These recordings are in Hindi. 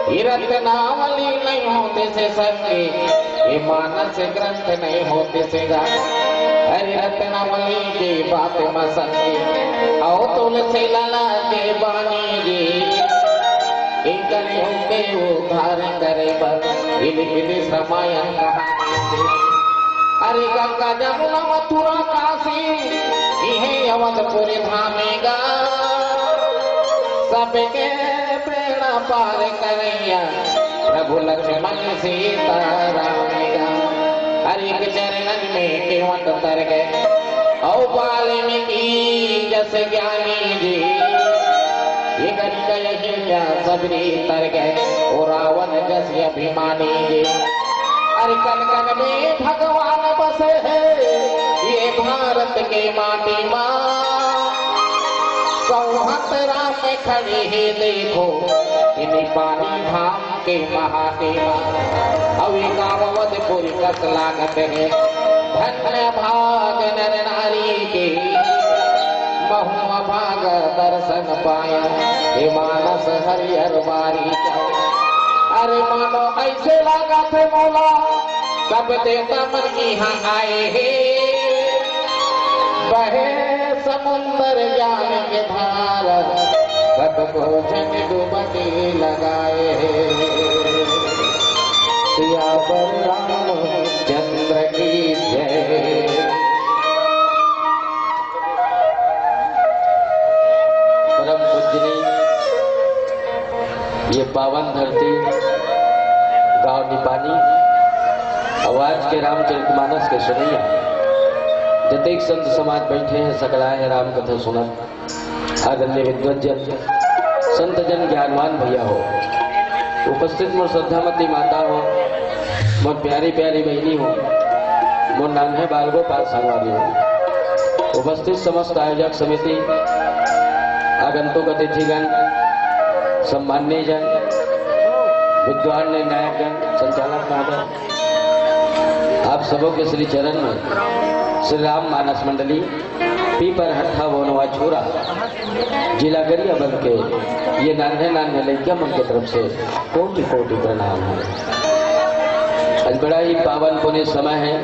ये रत्नावली नहीं होते से संगे, ये मानस ग्रंथ नहीं होते से गा। अरे रत्नावली की बात मसंगे, आओ तुलसी लाला के बानी जी। इनकरे होके उद्धार करे बस, इनकी रामायण कहानी। अरे गंगा जमुना मथुरा काशी, यह अवधपुरी धामेगा। सबके प्रेरणा पार करैया, प्रभु लक्ष्मण सीता रामेगा। हर एक चरणन में केवट तर गए, औ वाल्मीकि जस ज्ञानी जी। ये गया सबरी तर गए, और रावण जस अभिमानी जी। अरे कन कन में भगवान बसे है, ये भारत के माटी माँ। सौहत राम में खड़ी है देखो, इन्हीं पानी धाम के महादेवा। अभी गावधपुर कस लागत है, धन्य भाग नर नारी के। बहुआ भाग दर्शन पाया, हे मानस हरिहर बारी। अरे मानो ऐसे लगा थे मौला, सब देवता मन यहाँ आए हैं। बहे समुंदर ज्ञान के धारा, सबको जन डुबकी लगाए हैं। सियावर रामचंद्र की जय। परम पूजनी ये पावन धरती गांव निपानी, आवाज के रामचरितमानस के सुनैया। जतेक संत समाज बैठे हैं, सकलाए है राम कथा सुनत। आदरणीय विद्वजन संत जन ज्ञानवान भैया हो, उपस्थित मोर श्रद्धामती माता हो, मोर प्यारी प्यारी बहनी हो, मोर नान्हे बाल गोपाल संगवारी हो, उपस्थित समस्त आयोजक समिति, आगंतुक अतिथिगण, सम्माननीय जन, विद्वान निर्णायक जन, संचालक महोदय, आप सबों के श्री चरण में श्री राम मानस मंडली पीपर हट्ठा वोनवा छोरा जिला गरियाबंद के ये नान्हे नान्हे लड़किया मन की तरफ से कोटि कोटि प्रणाम है। आज बड़ा ही पावन पुण्य समय है।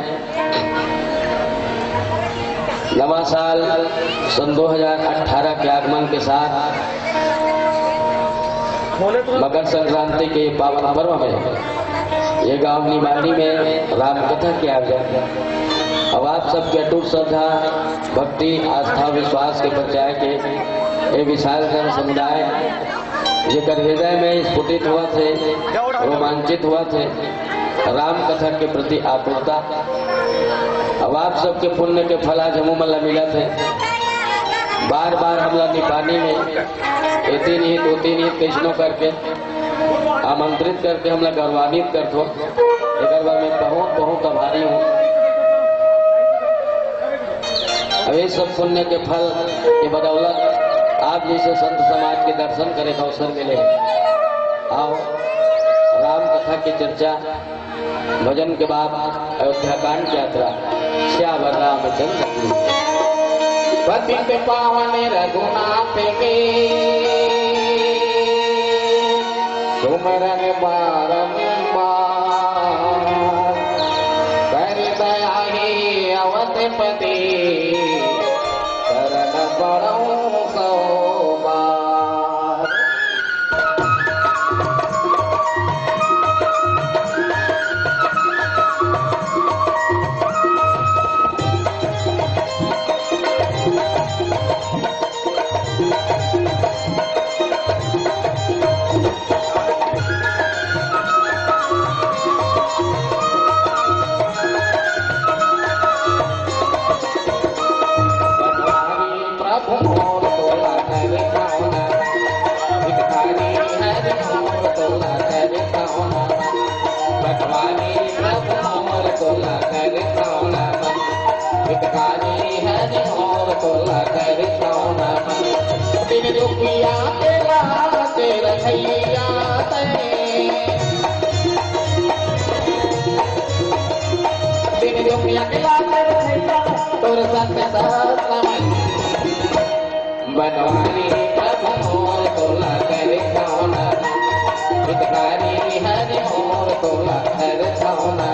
नवा साल सन 2018 के आगमन के साथ मकर संक्रांति के पावन पर्व में ये गांव निमाड़ी में राम कथा के आयोजन। अब आप सबके अटूट श्रद्धा भक्ति आस्था विश्वास के प्रचार के ये विशाल जन समुदाय जेकर हृदय में स्फुटित हुआ थे, रोमांचित हुआ थे राम कथा के प्रति आतुरता। अब आप सबके पुण्य के फल आज हमू मल्ला मिला थे। बार बार हमला निपानी में दो तीन हित कैसनो करके आमंत्रित करके हमला गौरवान्वित कर दो। एक बार मैं बहुत आभारी हूँ। अब ये सब पुण्य के फल के बदौलत आप जैसे संत समाज के दर्शन करे का अवसर मिले। आओ राम कथा की चर्चा भजन के बाद अयोध्या कांड की यात्रा श्यावर रामचंद्र की। पतित पावन रघुनाथ के सुमरन बारंबार, कर दया ही अवधपति शरण पड़ऊं सो बार। बनवानी प्रभु मोर तोला कर कौना हितकारी तोला कर छावना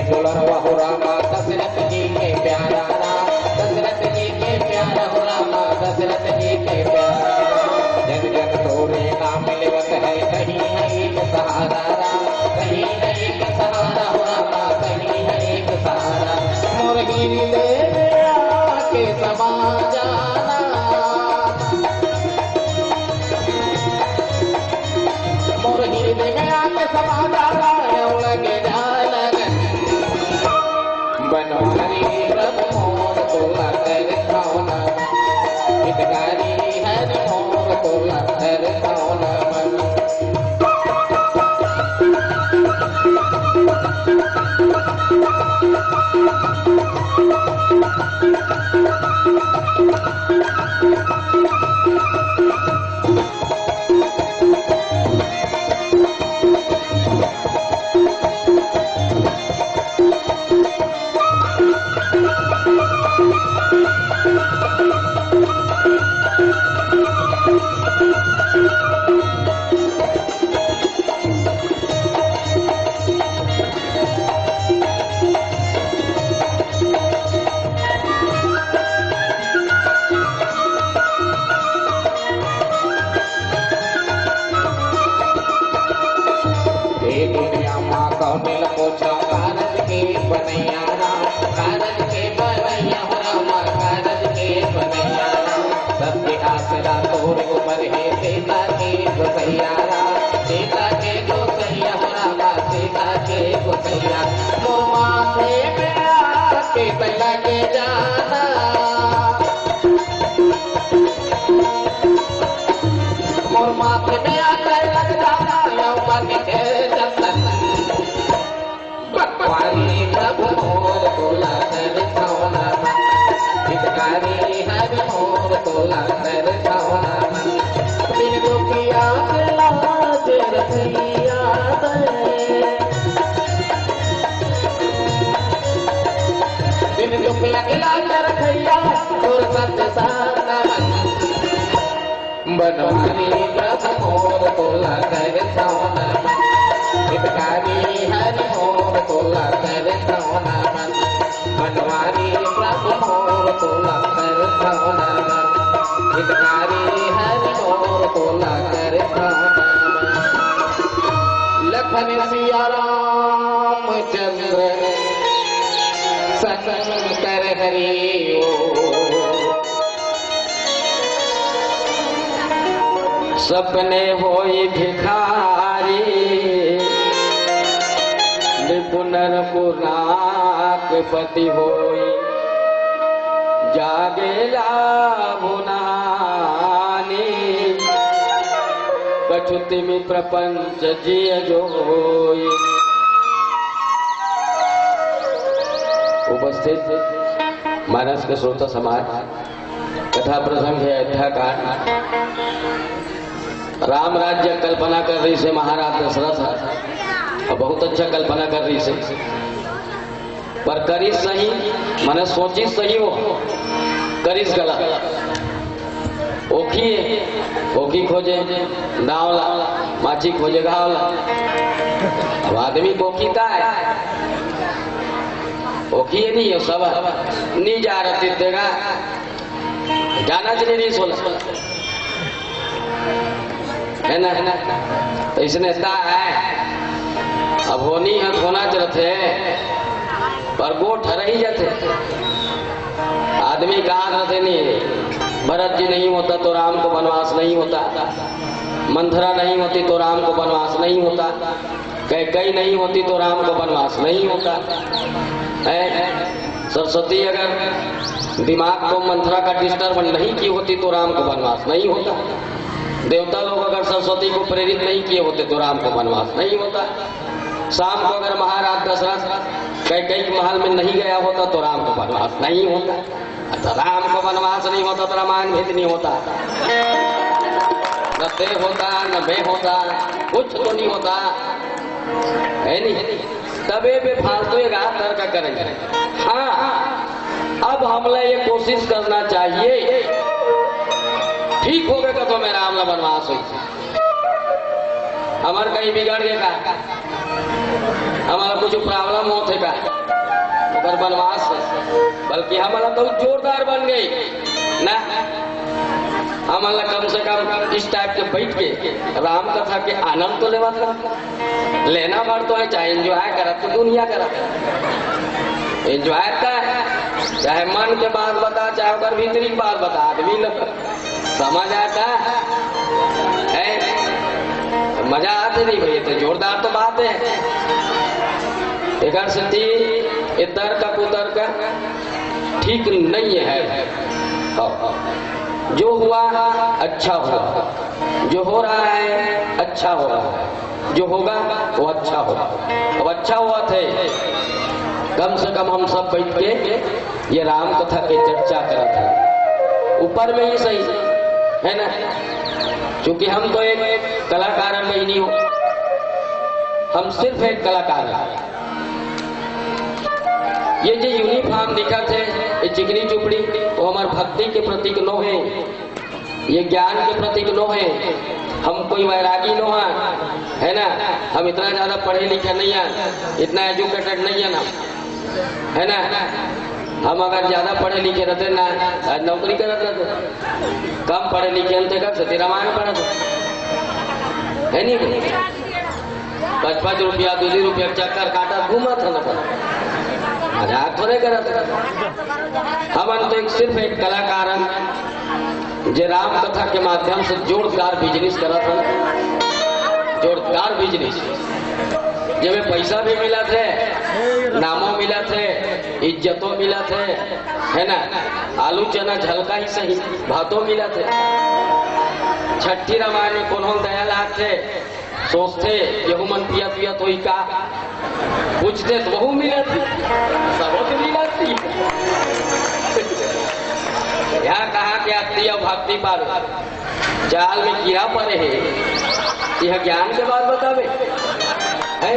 दुल्हवा हो रामा दशरथ जी के प्यारा दशरथ जी के प्यारा हो रामा दशरथ जी के प्यारा जन जन तोरे नाम मिलवत है कहीं है एक सहारा कहीं है एक सहारा हो रामा कहीं है एक सहारा मोर हृदय के समा जाना मोर हृदय के समा जाना लगे बनवारी प्रभु मोर तोला कर छावना हितकारी हरि मोर तोला कर छावना दुनिया माँ कौमिल पूछो कारज के बनैया कारज के बनैया रामा कारज के बनैया सबके आसरा तोर ऊपर है सीता के गोसैया सीता के गोसैया रामा सीता के गोसैया मोर माथे में आके पहला के जाना मोर माथे में आकर लग जाना बनवारी प्रभु मोर तोला कर छावना हितकारी हरि मोर तोला कर छावना बिन दुखिया के लाज रखिया बिन दुखिया के लाज रखिया तोर सत्य साना बनवारी प्रभु मोर तोला कर छावना हितकारी हरि मोर तोला कर छावना बनवारी प्रभु मोर तोला कर छावना हितकारी हरि मोर तोला कर छावना लखन सिया राम चंद्र शंकर हरि सपने होई भिखारी पुनर्पुनाक पति होई जागेला भुनानी कछुति में प्रपंच जिय जोई उपस्थित मानस के श्रोता समाज कथा प्रसंग है अयोध्या कांड राम राज्य कल्पना कर रही से महाराज दशरथ बहुत अच्छा कल्पना कर रही से पर करीस सही मैंने सोची सही हो करीस गलत ओखी खोजे दावला माची खोजे गावला अब आदमी कोखी का है ओखी नहीं है सब नहीं जा रहा देगा जाना चाहिए नहीं सोला है ना तो इसने है अब होनी है होना चाहते पर गोठ रही जाते आदमी कहाँ रहते नहीं भरत जी नहीं होता तो राम को वनवास नहीं होता मंथरा नहीं होती तो राम को वनवास नहीं होता कैकेयी नहीं होती तो राम को वनवास नहीं होता सरस्वती अगर दिमाग को मंथरा का डिस्टर्ब नहीं की होती तो राम को वनवास नहीं होता। देवता लोग अगर सरस्वती को प्रेरित नहीं किए होते तो राम को वनवास नहीं होता। शाम को अगर महाराज दशरथ कैकेयी के महल में नहीं गया होता तो राम को वनवास नहीं होता। तो राम को वनवास नहीं होता तो रामायण भेद नहीं होता, न ते होता न मैं होता, कुछ तो नहीं होता है नहीं। तबे बेफालतू तर्क करेंगे। हाँ, अब हमने ये कोशिश करना चाहिए ठीक हो गए तो मेरा राम वनवास हो हमारे कहीं बिगड़ गए का, हमारा कुछ प्रॉब्लम होते का अगर वनवास, बल्कि हमारा तो जोरदार बन गई ना। हमारा कम से कम इस टाइप के बैठ के राम कथा के आनंद तो लेना पड़ तो है, चाहे एंजॉय करा तो दुनिया करा एंजॉय का है, चाहे मन के बात बता चाहे अगर भीतरी की बात बता, आदमी समझ आता है। मजा आते नहीं भैया, तो जोरदार तो बात है। एक स्थिति तर्क कुतर्क ठीक नहीं है। जो हुआ अच्छा हुआ, जो हो रहा है अच्छा हो रहा है, जो होगा वो अच्छा होगा। अब अच्छा हुआ थे कम से कम हम सब बैठ के ये राम कथा की चर्चा करा था। ऊपर में ही सही है ना, क्योंकि हम तो एक कलाकार में ही नहीं हो, हम सिर्फ एक कलाकार हैं। ये जो यूनिफॉर्म दिखा थे ये चिकनी चुपड़ी वो हमारे भक्ति के प्रतीक नो है, ये ज्ञान के प्रतीक नो है। हम कोई वैरागी नो है ना, हम इतना ज्यादा पढ़े लिखे नहीं है, इतना एजुकेटेड नहीं है ना, है ना। हम अगर ज्यादा पढ़े लिखे रहते ना आज नौकरी करते रहते, कम पढ़े लिखे हम कर सकते रामायण पढ़ा है नहीं। 5-5 रुपया 2 रुपया चक्कर काटा घूमा था ना, मजाक थोड़े करत। हम तो सिर्फ एक कलाकार हैं जो राम कथा के माध्यम से जोरदार बिजनेस करत है, जोरदार बिजनेस जिसमें पैसा भी मिला थे, नामों मिला थे, इज्जतों मिला थे, है ना। आलू चना झलका ही सही भातों मिला थे। छठी रामायण में कौन दया लाग थे, सोचते यहू मन पिया पिया तो ही का पूछते तो वहू मिला थी, सबक मिला थी। यहाँ कहा कि आती भक्ति पर जाल में कीड़ा पड़े है, यह ज्ञान के बाद बतावे है।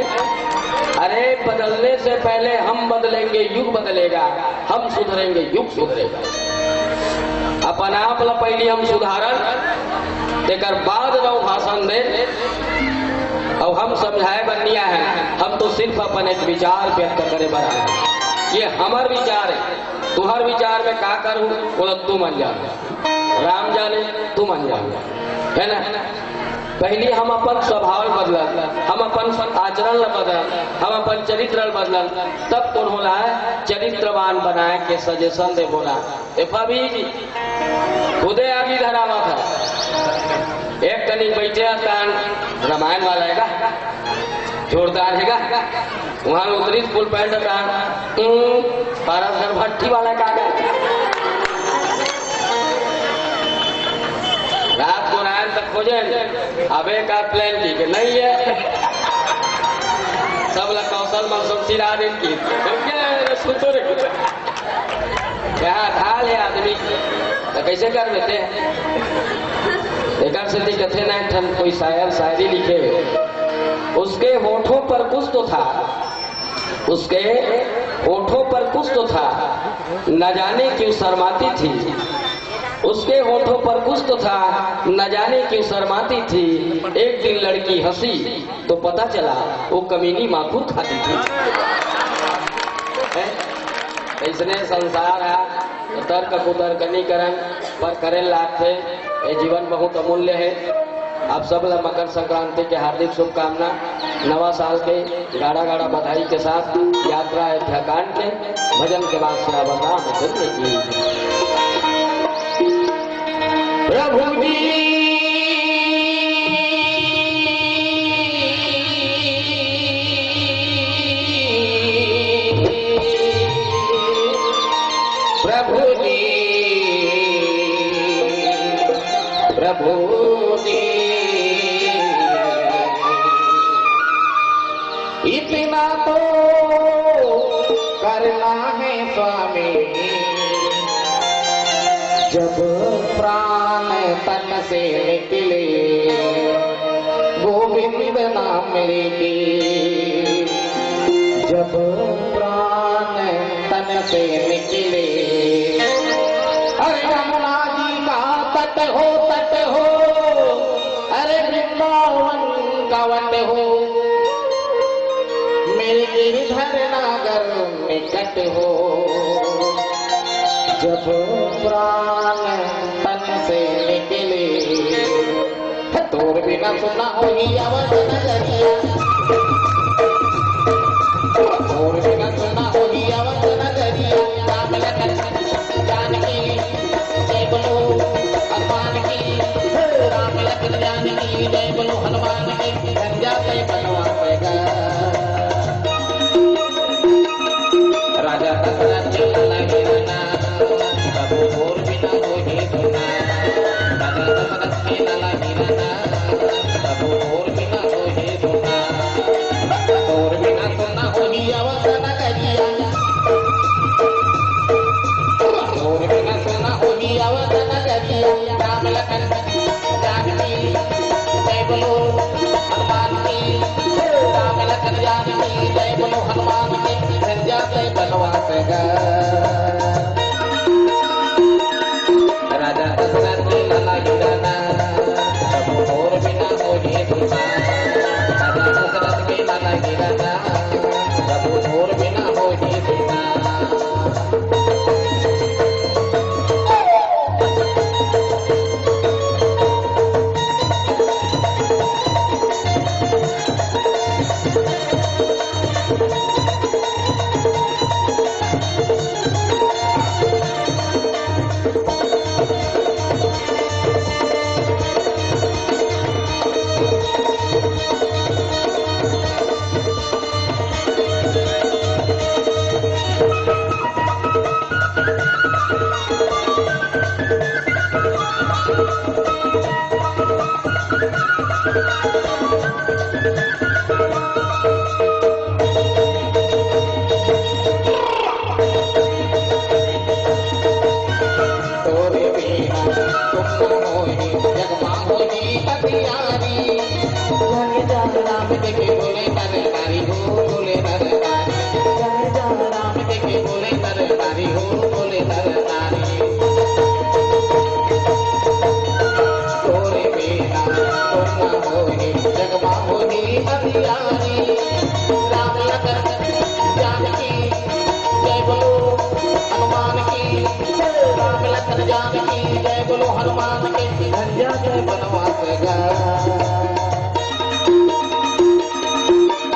अरे बदलने से पहले हम बदलेंगे, युग बदलेगा, हम सुधरेंगे, युग सुधरेगा। अपना आप पहले हम सुधारन तेकर बाद रहो भाषण दे और हम समझाए बनिया है। हम तो सिर्फ अपन एक विचार व्यक्त करे बना है, ये हमार विचार है। तुम्हार विचार में का करूं बोला तू मान जा, राम जाने तू मान जा, है ना। पहले हम अपन स्वभाव बदल, हम अपन आचरण बदल, हम अपन चरित्र बदल, तब कौन होला है चरित्रवान बनाए के सजेशन दे बोला। भी खुदे आगे धरावा था, एक कनी बैठे कान रामायण वाला हैगा जोरदार हैगा, वहां उतरी फुल पैंट कान पारस भट्टी वाला का रात को रायन तक खोजे अबे का प्लान ठीक है नहीं है, सब लोग कौशल मौसम सिरा दिन की क्या ढाल है आदमी तो कैसे कर देते हैं। एक कथे न कोई शायर शायरी लिखे, उसके होठों पर कुछ तो था, उसके होठों पर कुछ तो था, न जाने क्यों शर्माती थी। उसके होठों पर कुछ तो था, न जाने क्यों शर्माती थी। एक दिन लड़की हंसी तो पता चला वो कमीनी माखूर खाती थी। इसने संसार है तो तर्क कुतर्क नहीं करन पर करे लाभ थे। ये जीवन बहुत अमूल्य है। आप सब लोग मकर संक्रांति के हार्दिक शुभकामना। नवा साल के गाढ़ा गाढ़ा बधाई के साथ यात्रा है ध्याकांड के भजन के बाद श्रावण नाम की प्रभु जी प्रभु जी प्रभु जी इतना तो करना है स्वामी जब प्राण तन से निकले गोविंद नाम की जब प्राण तन से निकले अरे यमुना जी का तट हो अरे वृंदावन का वट हो मेरे गिरधर नागर निकट हो जब प्राण तन से निकले तोर बिना सुना होगी आवाज नगरिया तोर बिना सुना होगी आवाज नगरिया राम लखन जानकी जय बोलो हनुमान की राम लखन जानकी जय बोलो हनुमान की धंजा से बनवा पेगा राजा दशरथ जी लगे ना प्रभु और बिना होगी सुना राजा दशरथ जी लगे ना प्रभु और बिना होगी सुना और बिना सुना होगी आवाज नगरिया और बिना सुना होगी आवाज नगरिया राम लखन जानकी जय बोलो हनुमान की राम लखन जानकी जय बोलो हनुमान की धंजा से बनवा पेगा राजा दशरथ जी लगे ना प्रभु और बिना होगी सुना राजा दशरथ जी लगे ना प्रभु और बिना होगी सुना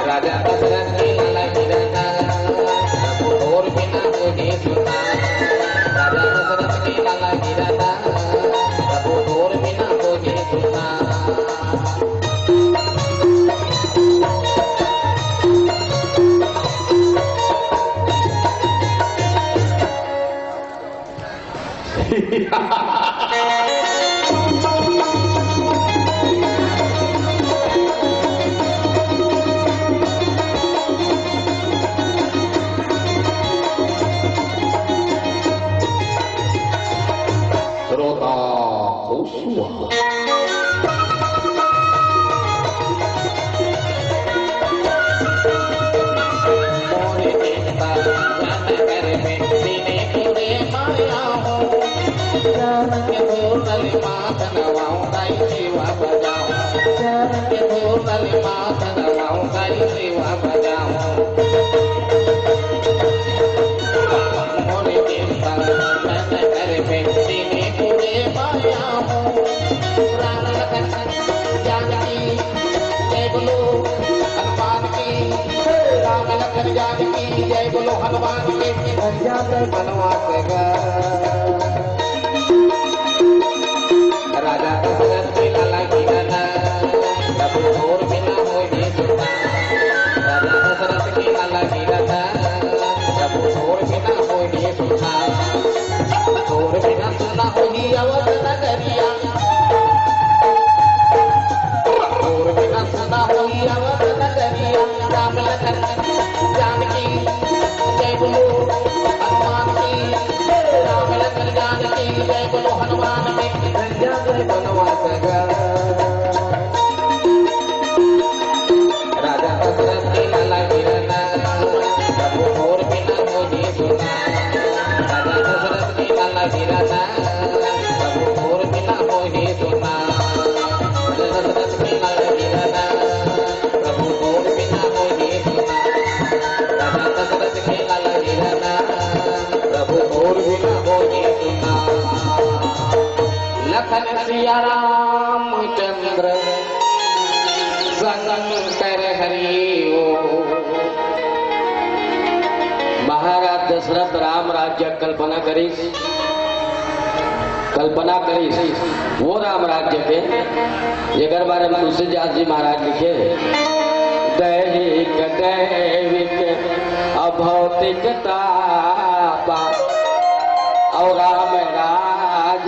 राजा दशरथ जी लगे ना प्रभु और बिना होगी सुना राजा दशरथ जी लगे ना प्रभु और बिना होगी सुना रोता खुश हुआ मोरे देखता जान कर में सीने पूरे माया हो के धोनल माथ नवाऊं गाई सेवा बजाऊं के धोनल माथ नवाऊं गाई सेवा बजाऊं मोरे देखता जान कर में सीने पूरे माया हो राम लखन जानकी जय बोलो हनुमान की राम लखन जानकी जय बोलो हनुमान की धंजा से बनवा पेगा राजा दशरथ जी लगे ना प्रभु और बिना होगी सुना राजा दशरथ जी लगे ना प्रभु और बिना होगी सुना सिया रामचंद्र शंकर हरि महाराज दशरथ राम राज्य कल्पना करीस वो राम राज्य के जेकर बारे में तुलसीदास जी महाराज लिखे दैहिक दैविक अभौतिक तापा और राम राज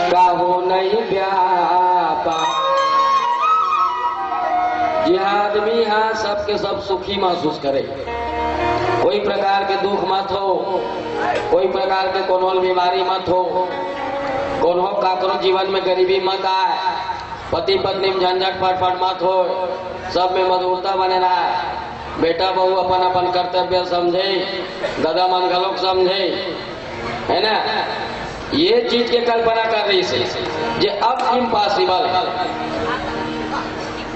काहू नहीं व्यापा। यह आदमी यहाँ सबके सब सुखी महसूस करे, कोई प्रकार के दुख मत हो, कोई प्रकार के कोनो बीमारी मत हो, कोनो काकरो जीवन में गरीबी मत आए, पति पत्नी में झंझट फटफट मत हो, सब में मधुरता बने रहा, बेटा बहू अपन अपन कर्तव्य समझे, दादा मन गलोक समझे, है ना। ये चीज की कल्पना कर रही से जे अब इम्पॉसिबल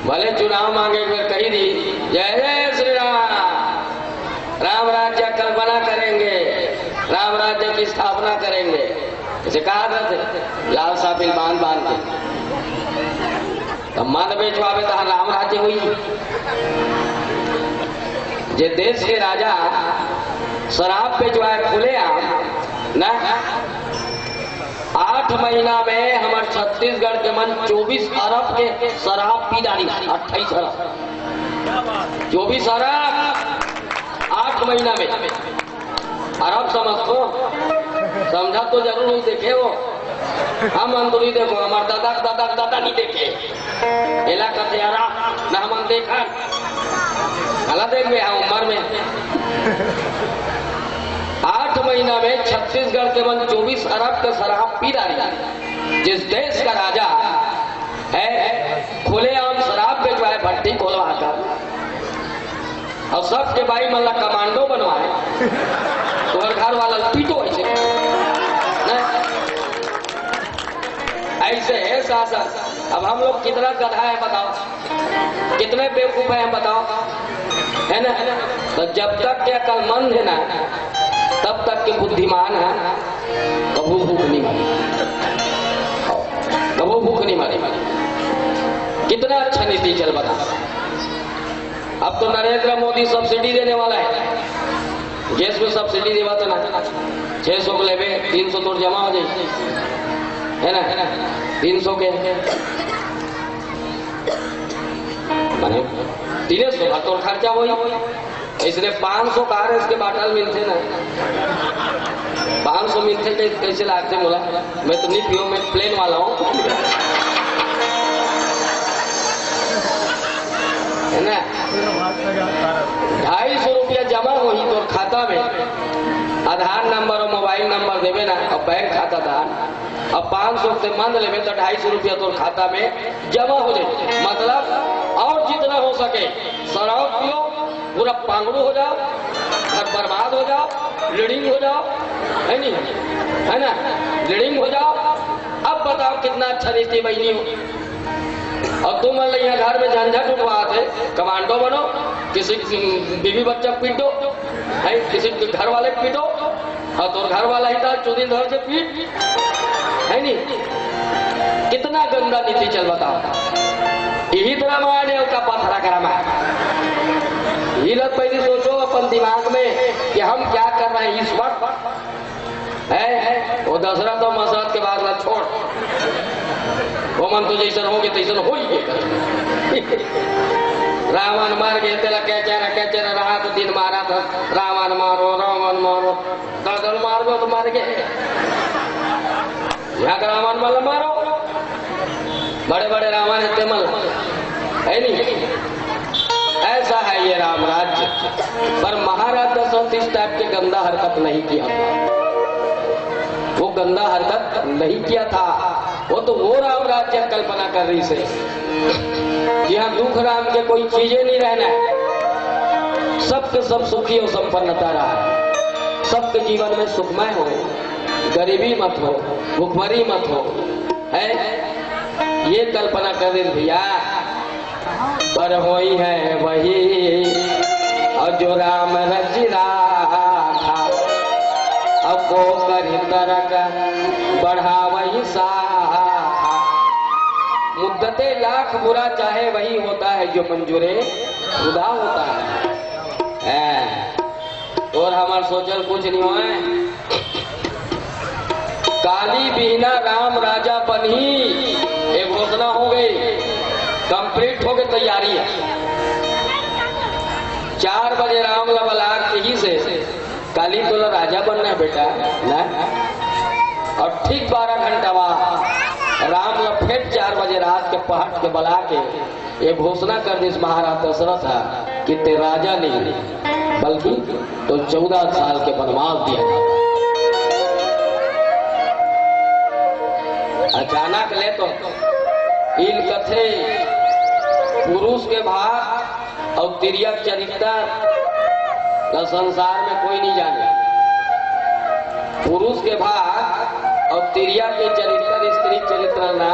भले चुनाव मांगे हुए कही दी जय जय श्री राम, राम राज्य कल्पना करेंगे, राम राज्य की स्थापना करेंगे, इसे कहा था लाल साबिल बांध बांध के तब मन बेचवावे तो राम राज्य हुई। जे देश के राजा शराब बेचवाए खुले ना, 8 महीना में हमारे छत्तीसगढ़ के मन 24 अरब के शराब पी डाली, 28 अरब 24 अरब 8 महीना में। अरब समझो, समझा तो जरूर नहीं देखे वो, हम अंदुरी देखो, हमारे दादा नहीं देखे, एला कथे न हम देखा कला देख गए उम्र में। 8 महीना में छत्तीसगढ़ के मन 24 अरब के शराब पी डाली। जिस देश का राजा है खुलेआम शराब बेचवाए, भट्टी खोलवा कर और सबके भाई मतलब कमांडो बनवाए, तो घर वाला पीटो ऐसे है शासन। अब हम लोग कितना गधा है बताओ, कितने बेवकूफ है बताओ, है ना। तो जब तक के अक्लमंद है ना तब तक के बुद्धिमान है, कबू भूख नहीं मरी, कबू भूख नहीं मरी। कितना अच्छा नीति चल बता। अब तो नरेंद्र मोदी सब्सिडी देने वाला है, गैस में सब्सिडी देवा तो ना 600 को लेवे 300 तो जमा हो जाए, है ना 300 के माने 300 तो खर्चा वही, इसलिए 500 कार इसके बाटल मिलते ना, 500 मिलते कैसे लागते बोला, मैं तो नहीं पियो, मैं प्लेन वाला हूँ, है ना। 250 रुपया जमा हुई तो खाता में, आधार नंबर और मोबाइल नंबर देवे ना और बैंक खाता था। अब 500 से मंद लेवे तो 250 रुपया तो खाता में जमा हो जाए। मतलब और जितना हो सके शराब पियो, पूरा पांगड़ू हो जाओ, घर बर्बाद हो जाओ, लीडिंग हो जाओ, है नहीं, है ना, लीडिंग हो जाओ। अब बताओ कितना अच्छा रीति बहनी हो। और तुम यहाँ घर में झंझट उठवाते, कमांडो बनो, किसी बीवी बच्चा पीटो, है किसी के घर वाले पीटो, हाँ तो घर वाला ही था चुदी धर के पीट, है नहीं। कितना गंदा नीति चल बताओ। यही तो रामायण का पथरा का रामायण। यही लग पहले सोचो अपन दिमाग में कि हम क्या कर रहे हैं इस वक्त, है वो दशरथ और मशरथ के बाद छोड़, वो मन तो जैसन हो गए तैसन हो ही रावण मार गए, तेरा कैचर रात दिन मारा था, रावण मारो दादल मार गो तो मार गए, यहाँ का रावण मल मारो, बड़े बड़े रावण है तेमल, है नहीं। ऐसा है ये राम राज्य। पर महाराज दशरथ इस टाइप के गंदा हरकत नहीं किया था, वो गंदा हरकत नहीं किया था। वो तो वो राम राज्य कल्पना कर रही से कि यहाँ दुख राम के कोई चीजें नहीं रहना है, सबके सब सुखी और संपन्नता रहा, सबके जीवन में सुखमय हो, गरीबी मत हो, भूखमरी मत हो, है ये कल्पना कर रही भैया। पर होई है वही और जो राम रचि राखा, अब को करी तरक बढ़ा वही साखा, मुद्दते लाख बुरा चाहे वही होता है जो मंजूरे खुदा होता है। और हमार सोचल कुछ नहीं हो काली बिहना राम राजा बनी एक घोषणा हो गई, कंप्लीट हो गई तैयारी है। 4 बजे राम लबलाक यही से काली तोला राजा बनना है बेटा ना। और ठीक 12 घंटा बाद राम फिर 4 बजे रात के पहट के बुला के ये घोषणा कर दी महाराज दशरथ कि ते राजा नहीं बल्कि तो 14 साल के वनवास दिया था। अचानक ले तो इन कथे पुरुष के भाग और तिर्यक चरित्र का संसार में कोई नहीं जाने। पुरुष के भाग और तिर्यक के चरित्र स्त्री चरित्र ना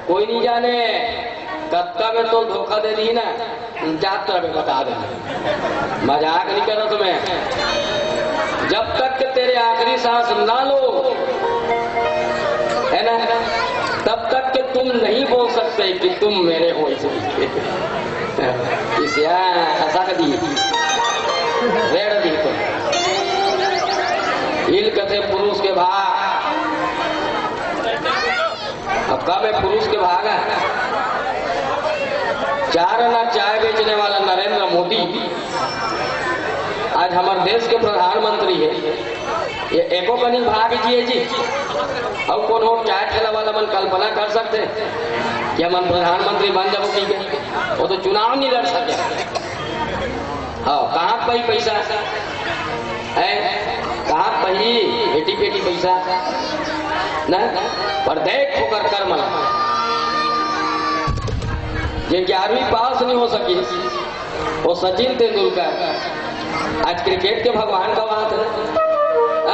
कोई नहीं जाने। कत्ता में तो धोखा दे दी ना, जात्रा में बता दे, मजाक नहीं कर रहा तुम्हें। जब तक कि तेरे आखिरी सांस ना लो है ना, तब तक कि तुम नहीं बोल सकते कि तुम मेरे हो। इसे ऐसा दी रेड़ दी तो इल कथे पुरुष के भाग। अब कब है पुरुष के भाग है? 4 आना चाय बेचने वाला नरेंद्र मोदी आज हमारे देश के प्रधानमंत्री है। ये एको कनी भाग जिए जी और कौन हो चाय ठेला वाला मन कल्पना कर सकते कि हम प्रधानमंत्री बन जाओ। ठीक है, वो तो चुनाव नहीं लड़ सके। हाँ, कहाँ पही पैसा है, कहाँ पही बेटी बेटी पैसा न, पर देख होकर कर्म ये 11वीं पास नहीं हो सकी वो सचिन तेंदुलकर आज क्रिकेट के भगवान का बात है।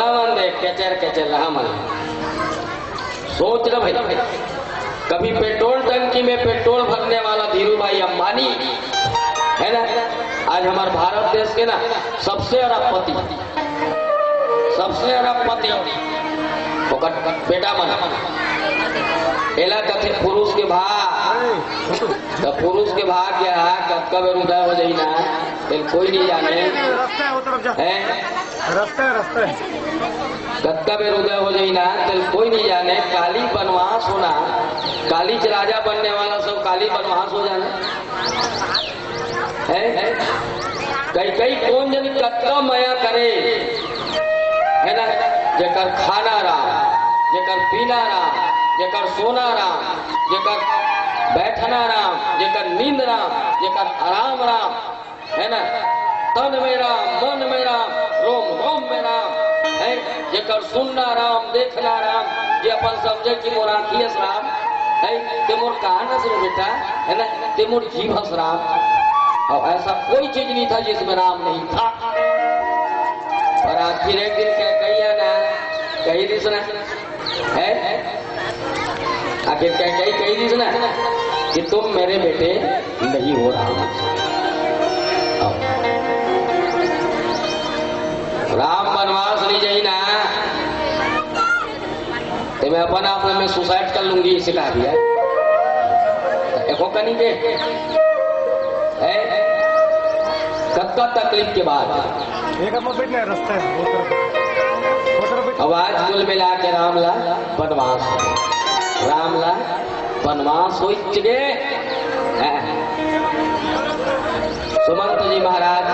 मन देख कैचर कैचर रहा मन। सोच रहा भाई, कभी पेट्रोल टंकी में पेट्रोल भरने वाला धीरू भाई अंबानी है ना, आज हमारे भारत देश के ना सबसे अरबपति बेटा मन एला कथे पुरुष के भाग। तो पुरुष के भाग क्या है, कब उदय हो जाई ना कोई नहीं जाने है। कत्का बेर उदय हो जाई ना कोई नहीं जाने। काली बनवास होना, काली राजा बनने वाला सब काली बनवास हो जाना है। कई कौन जन कत्का मया करे है ना, जेकर खाना राम, जेकर पीना राम, जेकर सोना राम, जेकर बैठना राम, जेकर नींद राम, जेकर आराम राम है ना, तन में राम, मन में राम, रोम रोम में राम है, जेकर सुनना राम, देखना राम, ये अपन समझे कि मोर आँखियस राम है, ते मोर कानस रे बेटा है ना, ते मोर जीभस राम। और ऐसा कोई चीज नहीं था जिसमें राम नहीं था। और आखिर एक दिन क्या कहिए ना, कही दिस ना है, आखिर क्या कही दिस ना कि तुम मेरे बेटे नहीं हो रहा। राम वनवास नहीं जाई ना तो मैं अपन आप में सुसाइड कर लूंगी, इसे कहा दिया एको कनी के है। कत्का तकलीफ के बाद आवाज कुल मिला के रामला वनवास हो चुके। सुमंत जी महाराज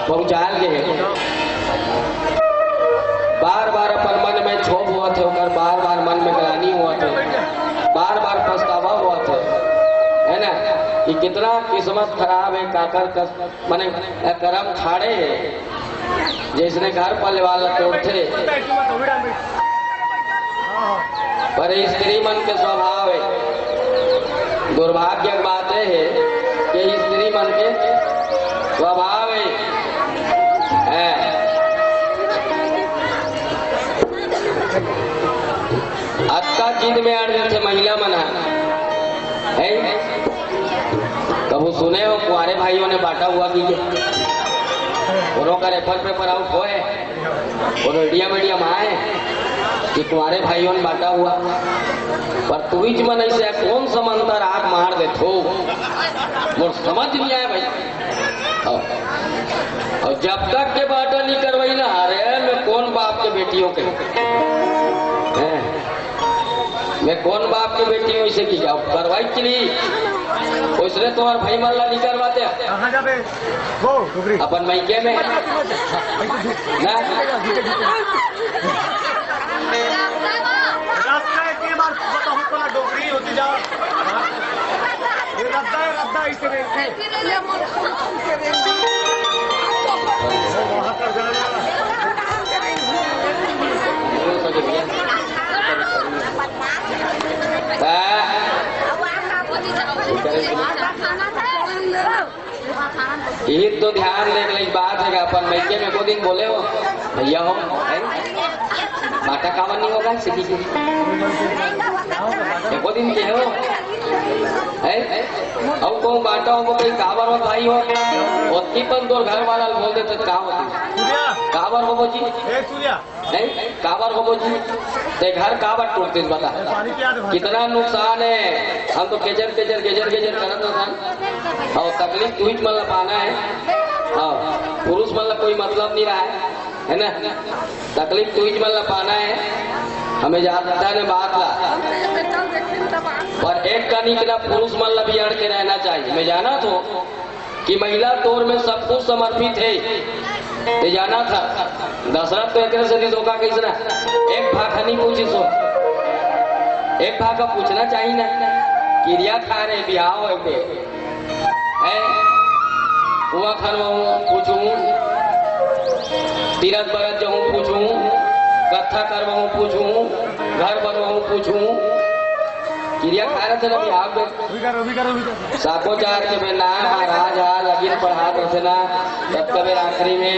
पहुंचाल गए, बार बार अपन मन में क्षोभ हुआ थे, बार बार मन में ग्लानि हुआ थे, बार बार पछतावा हुआ थे है ना, कि कितना किस्मत खराब है, काकर मने करम खाड़े है जिसने घर परिवार तोड़ते। पर स्त्री मन के स्वभाव है, दुर्भाग्य की बात है कि स्त्री मन के स्वभाव है। अत्ता जिद में अड़ थे महिला मना है। कबू सुने हो कुआरे भाइयों ने बांटा हुआ कीजिए, उन्हों का रेफर पेपर आउट हो है, इंडिया मीडियम आए कि तुम्हारे भाइयों ने बांटा हुआ, पर तू ही मन ऐसे कौन समंदर आग मार दे थो, मोर समझ नहीं आया भाई। और जब तक के बाटा नहीं करवाई ना, अरे मैं कौन बाप के बेटियों के मैं कौन बाप की बेटी हूँ इसे की जाओ करवाई के लिए उसने तुम्हारे भाई मल्ला नहीं करवाते अपन मैके में डोगरी होती जा ये तो ध्यान देने की बात है कि अपन मैके में को दिन बोले हो भैया हो बाटा कावन नहीं होगा सिटी को दिन के हो अब को बाटा हो कोई कावर हो भाई हो ओती पण तो घर वाला बोल देते का होती कावर हो जी कावर हो जी ते घर कावर टूटते बता कितना नुकसान है। हम तो केजर केजर गेजर गेजर करत था और तकलीफ तू ही मतलब पाना है और पुरुष मतलब कोई मतलब नहीं रहा है ना, तकलीफ तू ही मतलब पाना है। हमें जानता है बात ला पर एक का निकला पुरुष मतलब भी अड़ के रहना चाहिए। मैं जाना तो कि महिला तौर में सब कुछ समर्पित है, ये जाना था। दशरथ तो एक से धोखा कैसना एक भाग नहीं पूछी सो एक भाग का पूछना चाहिए ना क्रिया खा रहे बिहाव है कुआ खान पूछू तीरथ बरत जाऊँ पूछू कथा करवाऊँ पूछू घर बनवाऊँ पूछू क्रिया खा रहे थे ना बिहाव साको चार के में ना महाराज आ लगिन पढ़ा रहे ना तब कबे आखिरी में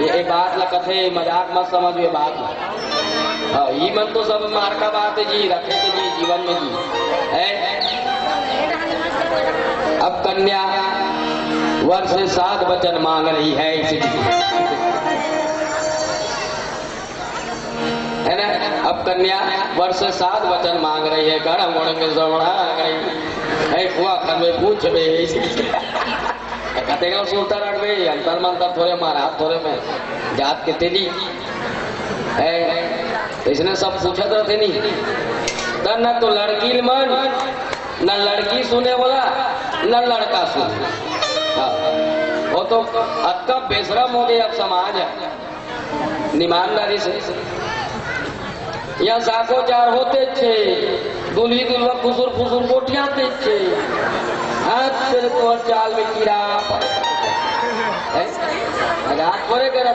ये बात ला कथे मजाक मत समझ ये बात ये मन तो सब मार का बात है जी रखे के जी जीवन में जी है। अब कन्या वर्ष से 7 वचन मांग रही है इसी है ना। अब कन्या वर्ष से 7 वचन मांग रही है गड़ा मोड़ेंगे कुआ खन में पूछ बे कतेगा सुनता रख बे अंतर मंतर थोड़े मारा थोड़े में जात के तेली है इसने सब पूछा रहते नहीं तो न तो लड़की मन न लड़की सुने वाला न लड़का सुने। वो तो अक्का बेशरम हो गई अब समाज ईमानदारी से या साको चार होते छे दुल्ही दुल्हा फुसुर फुसुर कोठिया छे हाथ तेरे तो चाल में कीड़ा हाथ थोड़े कर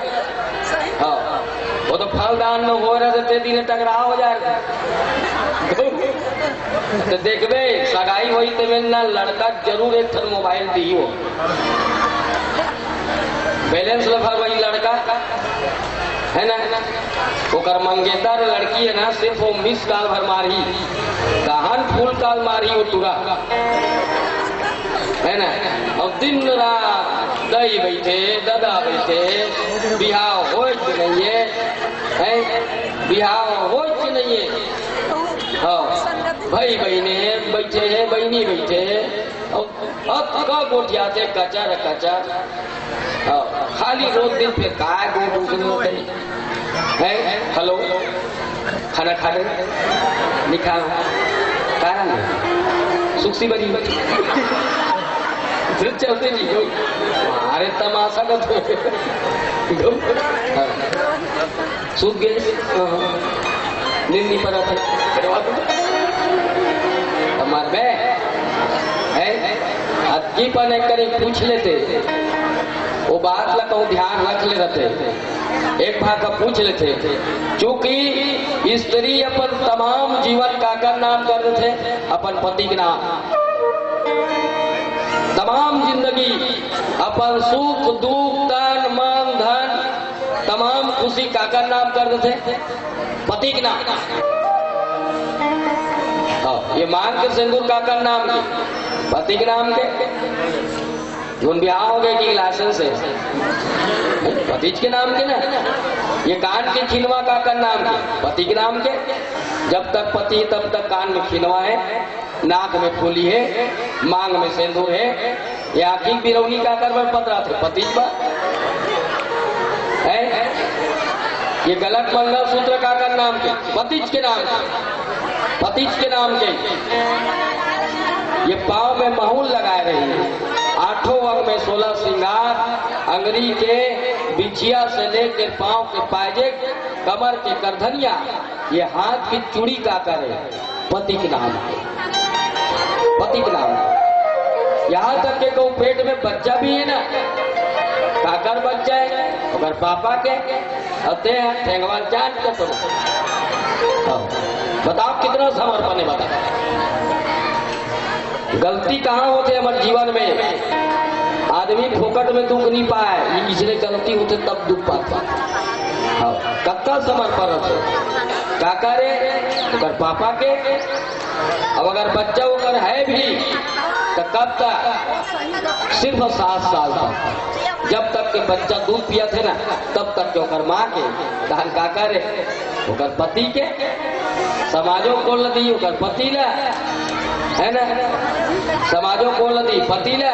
हाँ वो तो फलदान में हो रहे थे दिन टकराव हो जाएगा तो देखबे सगाई हुई तो ना लड़का जरूर एक थन मोबाइल दी हो बैलेंस लफा वही लड़का है ना ओकर मंगेतर लड़की है ना सिर्फ वो मिस काल भर मारी कहान फूल काल मारी वो तुरा है ना और दिन रात दही बैठे दादा बैठे बिहाव हो नहीं है बिहाव हो नहीं है हाँ भाई बहने बैठे हैं बहनी बैठे और गोटिया थे कचर कचर खाली रोज दिन पे काय गोट उठने है। हेलो खाना खा रहे निखा कारण सुखसी बनी फिर चलते नहीं हो अरे तमाशा का तो सूख गए नींद नहीं पड़ा था हमारे है अति पर एक पूछ लेते वो बात ला कहूँ ध्यान रख ले रहते एक भाग का पूछ लेते क्योंकि स्त्री अपन तमाम जीवन का नाम कर देते अपन पति के नाम तमाम जिंदगी अपन सुख दुख तन मन धन तमाम खुशी का नाम कर देते पति के नाम ये मांग के सिंदूर का नाम के पति के नाम के जोन ब्याह हो गए कि लाइसेंस है पतिज के नाम के ना। ये कान के खिलवा का कर नाम के पति के नाम के। जब तक पति तब तक कान में खिलवा है, नाक में फूली है, मांग में सिंदूर है। ये आखिर बिरौनी का कर पतरा थे पतिज है। ये गलत मंगलसूत्र का कर नाम के पतिज के नाम के, पतिज के नाम के। ये पांव में महूल लगाए रही है, आठों अंग में 16 श्रृंगार, अंगरी के बिछिया से लेकर पांव के पायजे, कमर के करधनिया, ये हाथ की चूड़ी का करे पति के नाम के, पति के नाम। यहाँ तक के कहूँ पेट में बच्चा भी है ना, काकर बच्चा है अगर पापा के अते ठेंगवा जान के तो बताओ कितना समर्पण है। बताओ गलती कहाँ होते हमारे जीवन में। आदमी फोकट में दुख नहीं पाए, इसलिए गलती होते तब दुख पाता। कत्ता समर्पण होते काका रे अगर पापा के। अब अगर बच्चा अगर है भी तो कब तक? सिर्फ 7 साल तक। जब तक के बच्चा दूध पिया थे ना तब तक के ओकर माँ के तहन काका रे ओकर पति के। समाजों को लदी ओकर पति ला है ना, समाजों को लदी पति ला,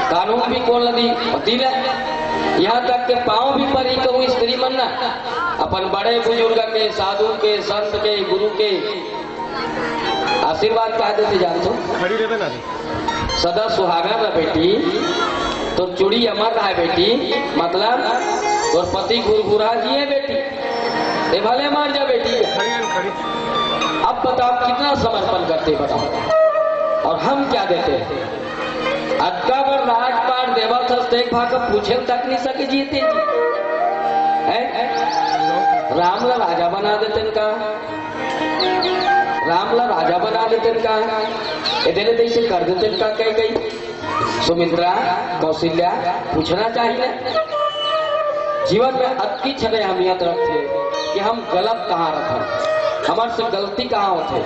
कानून भी को लदी पति ला। यहाँ तक के पाँव भी पर ही कहूँ स्त्री मन ना अपन बड़े बुजुर्ग के, साधु के, संत के, गुरु के आशीर्वाद पा देते जानते हो। सदा सुहागन है बेटी तो चूड़ी अमर है बेटी, मतलब और पति गुरगुरा जी है बेटी, ये भले मार जा बेटी। अब बताओ कितना समर्पण करते बताओ, और हम क्या देते हैं? अक्का पर राजपाट देवा देख भाग पूछे तक नहीं सके जीते जी। रामला राजा बना देते का, रामला राजा बना देते का, इधर देश कर देते का। कह गई सुमित्रा कौशल्या पूछना चाहिए जीवन में अति क्षण अहमियत रखते कि हम गलत कहाँ रखें, हमारे से गलती कहाँ होते।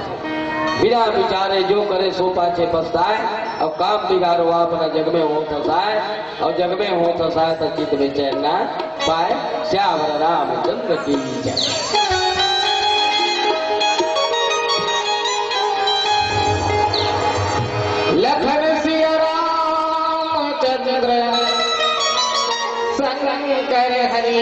बिना विचारे जो करे सो पाछे पछताए, और काम बिगाड़ो अपना जग में हो फसाए, और जग में हो फसाए तो चित्त में चैन ना पाए। श्याम रामचंद्र की जय। लखन सिया रामचंद्र शंकर हरि।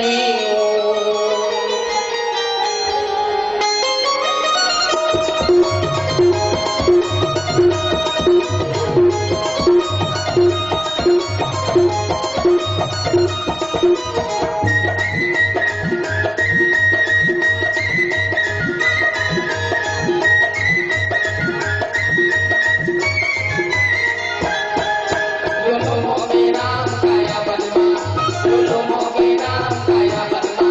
राम काया बदमा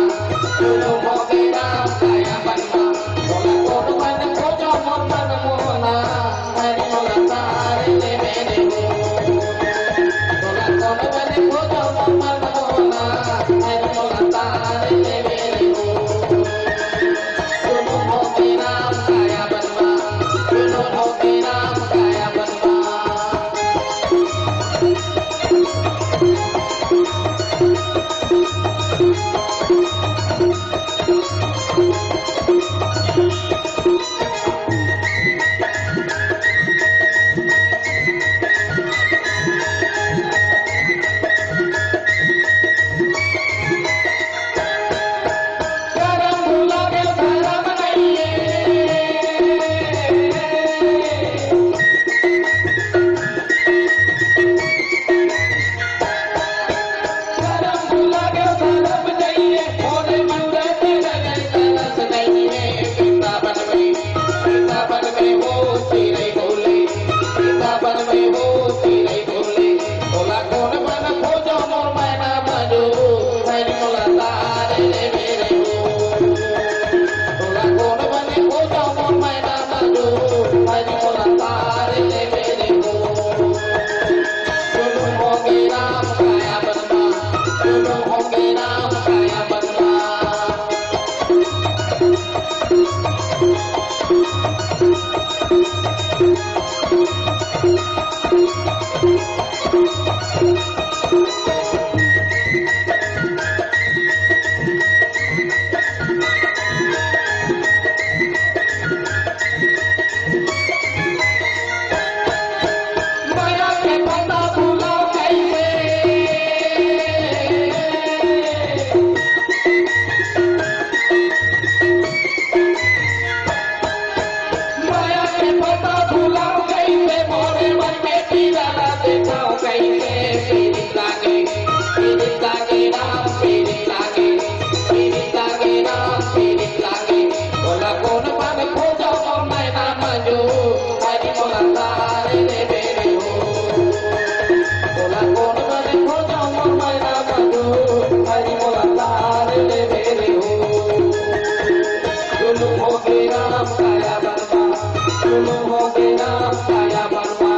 जुलूम हो के राम काया बनमा।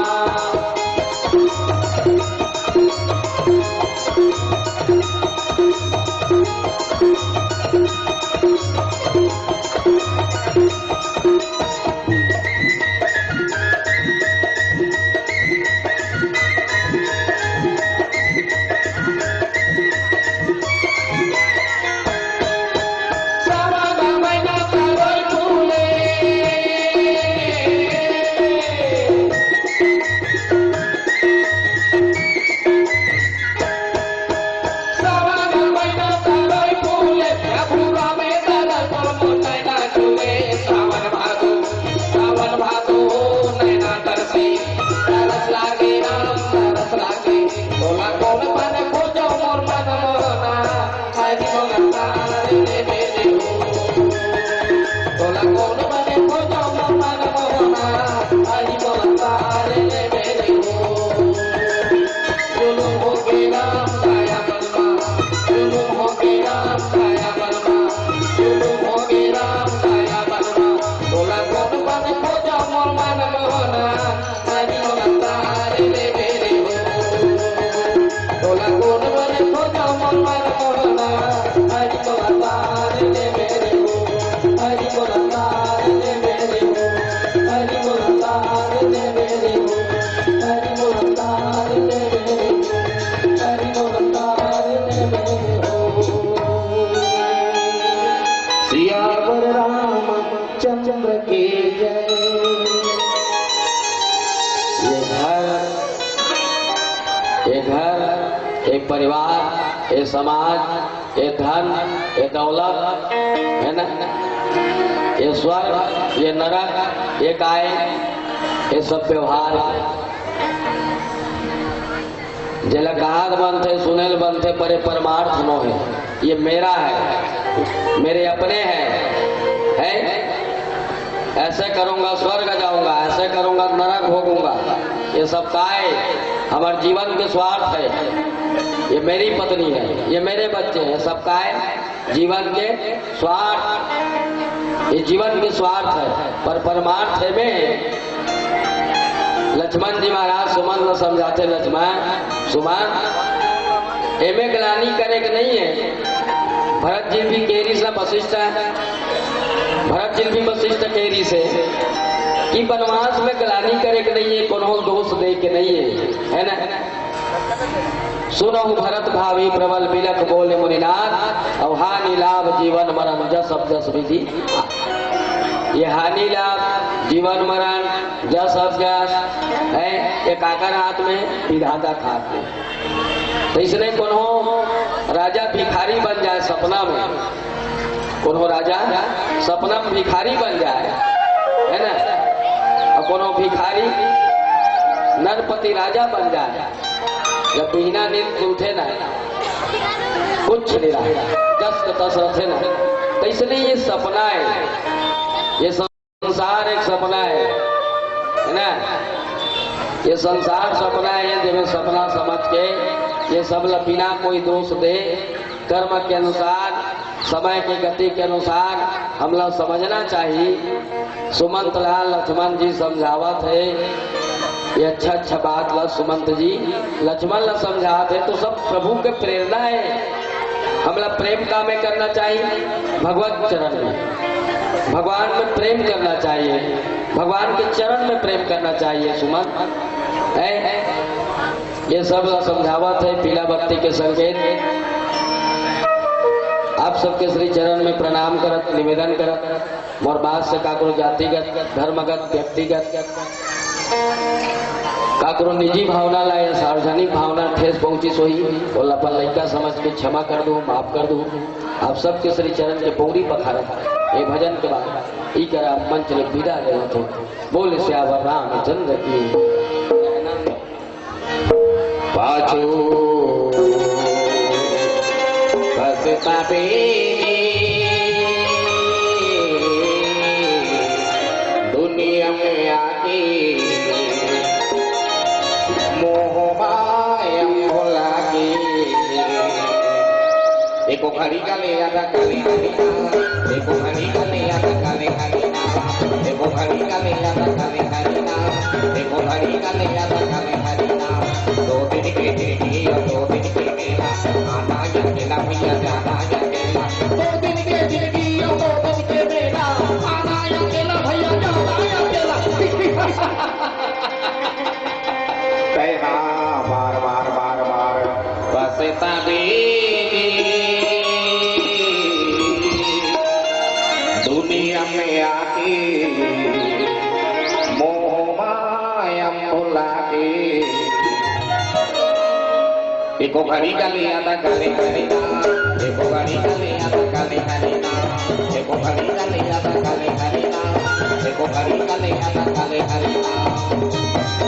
चंद्र की जय। ये घर, एक परिवार, ये समाज, ये धन, ये दौलत है ना, ये स्वर्ग, ये नरक, ये काय, ये सब व्यवहार जला कहात बनते सुनेल बनते परे परमार्थ नो है। ये मेरा है, मेरे अपने है? ऐसे करूंगा स्वर्ग जाऊंगा, ऐसे करूंगा नरक भोगूंगा। ये सब काय हमारे जीवन के स्वार्थ है। ये मेरी पत्नी है, ये मेरे बच्चे हैं, सब काय जीवन के स्वार्थ। ये जीवन के स्वार्थ है, पर परमार्थ है में लक्ष्मण जी महाराज सुमन को समझाते, लक्ष्मण सुमन एमे ग्लानी करे कि नहीं है। भरत जी भी केरी से वशिष्ठ है, भरत जी भी वशिष्ठ केरी से कि वनवास में ग्लानी करे कि नहीं है, कोनो दोष दे के नहीं है ना। सुनो भरत भावी प्रबल बिलख बोले मुनिनाथ, अब हानि लाभ जीवन मरण जस अब जस विधि। ये हानि लाभ जीवन मरण जस अब जस है, ये काकर हाथ में, विधाता के हाथ में। तो इसलिए कोनो राजा भिखारी बन जाए सपना में, कोनो राजा सपना में भिखारी बन जाए है ना, और कोनो भिखारी नरपति राजा बन जाए, जब बिना नींद उठे ना कुछ नहीं रहा, जस तस रहे ना। तो इसलिए ये सपना है, ये संसार एक सपना है ना। ये संसार सपना है, जिन्हें सपना समझ के ये सब बिना कोई दोष दे कर्म के अनुसार, समय की गति के अनुसार हम लोग समझना चाहिए। सुमंत लाल लक्ष्मण जी समझावत है, ये अच्छा बात ला सुमंत जी लक्ष्मण ला समझाते तो सब प्रभु के प्रेरणा है। हम लोग प्रेम का में करना चाहिए भगवत चरण में, भगवान में प्रेम करना चाहिए, भगवान के चरण में प्रेम करना चाहिए। सुमंत है ये सब समझावत है, पीला बत्ती के संकेत। आप सबके श्री चरण में प्रणाम करत, निवेदन करत, मोर बात से काकरो जातिगत, धर्मगत, व्यक्तिगत, काकरो निजी भावना ला या सार्वजनिक भावना ठेस पहुंची सोई बोला अपन लड़का समझ के क्षमा कर दूं, माफ कर दूं। आप सबके श्री चरण के पौड़ी पखारत ये भजन के बाद ई करा मंच ले विदा ले थे। बोल श्यावर रामचंद्र की पाछो कसता पे दुनिया में आके एको घड़ी का ले आता काले काले, एको घड़ी का ले आता काले काले, एको घड़ी का ले आता दुनिया में आके मोह माया भुला के एको घड़ी का ले आता काले काले ना एको घड़ी का ले आता काले काले ना एको घड़ी का ले आता काले काले ना एको घड़ी का ले आता काले काले ना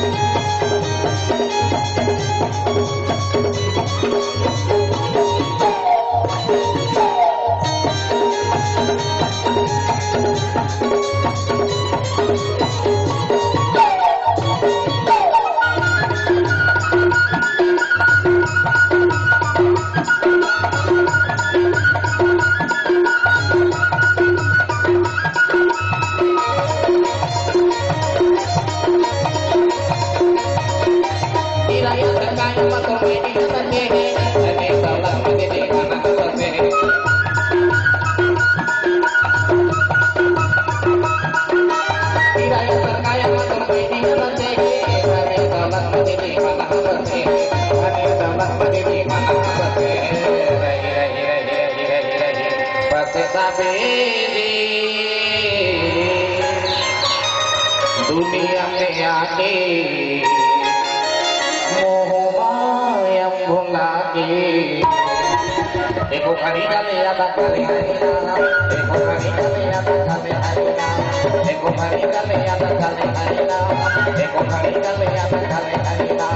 दुनिया में आके मोह माया भुला के देखो घड़ी का ले आता काले हरी ना देखो घड़ी का ले आता काले हरी ना देखो घड़ी का ले आता काले हरी ना देखो घड़ी का ले आता काले हरी ना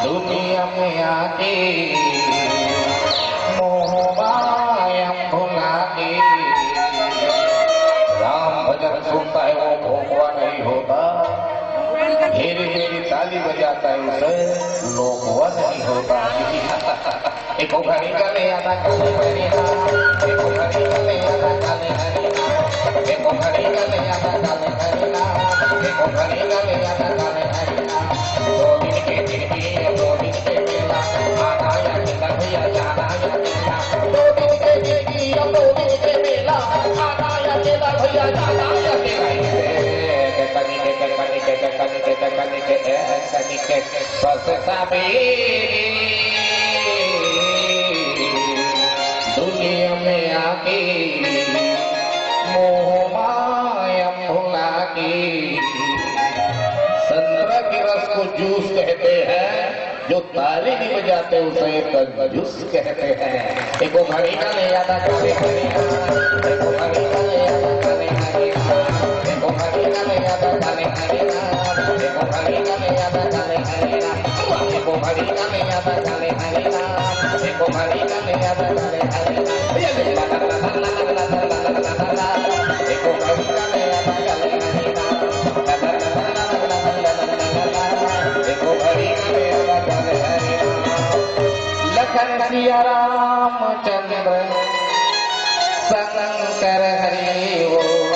दुनिया में आके मोह माया भुला के राम भजन सुनता है वो भोगवा नहीं होता धीरे धीरे ताली बजाता है उसे लोगवा नहीं होता एक घड़ी का ले आता काले हरी ना एक घड़ी का ले आता काले हरी ना एक घड़ी का ले आता काले हरी ना एक घड़ी का ले आता काले हरी ना दो दिन के मेला आना या चला भैया जाना या चला दो दिन के मेला आना या चला भैया जाना या चला बस दुनिया में आके मोह माया भुला के संतरा के रस को जूस कहते हैं जो ताली नहीं बजाते उसे कंजूस कहते हैं एको घड़ी का ले आता काले हरी ना एको घड़ी का ले आता काले हरी ना एको घड़ी का ले आता काले हरी ना एको घड़ी का ले आता काले हरी ना एको घड़ी का ले आता काले हरी ना एको घड़ी का ले आता काले हरी ना एको घड़ी का ले आता काले हरी ना एको घड़ी का ले आता काले हरी ना लखन सिया रामचंद्र शंकर हरि वो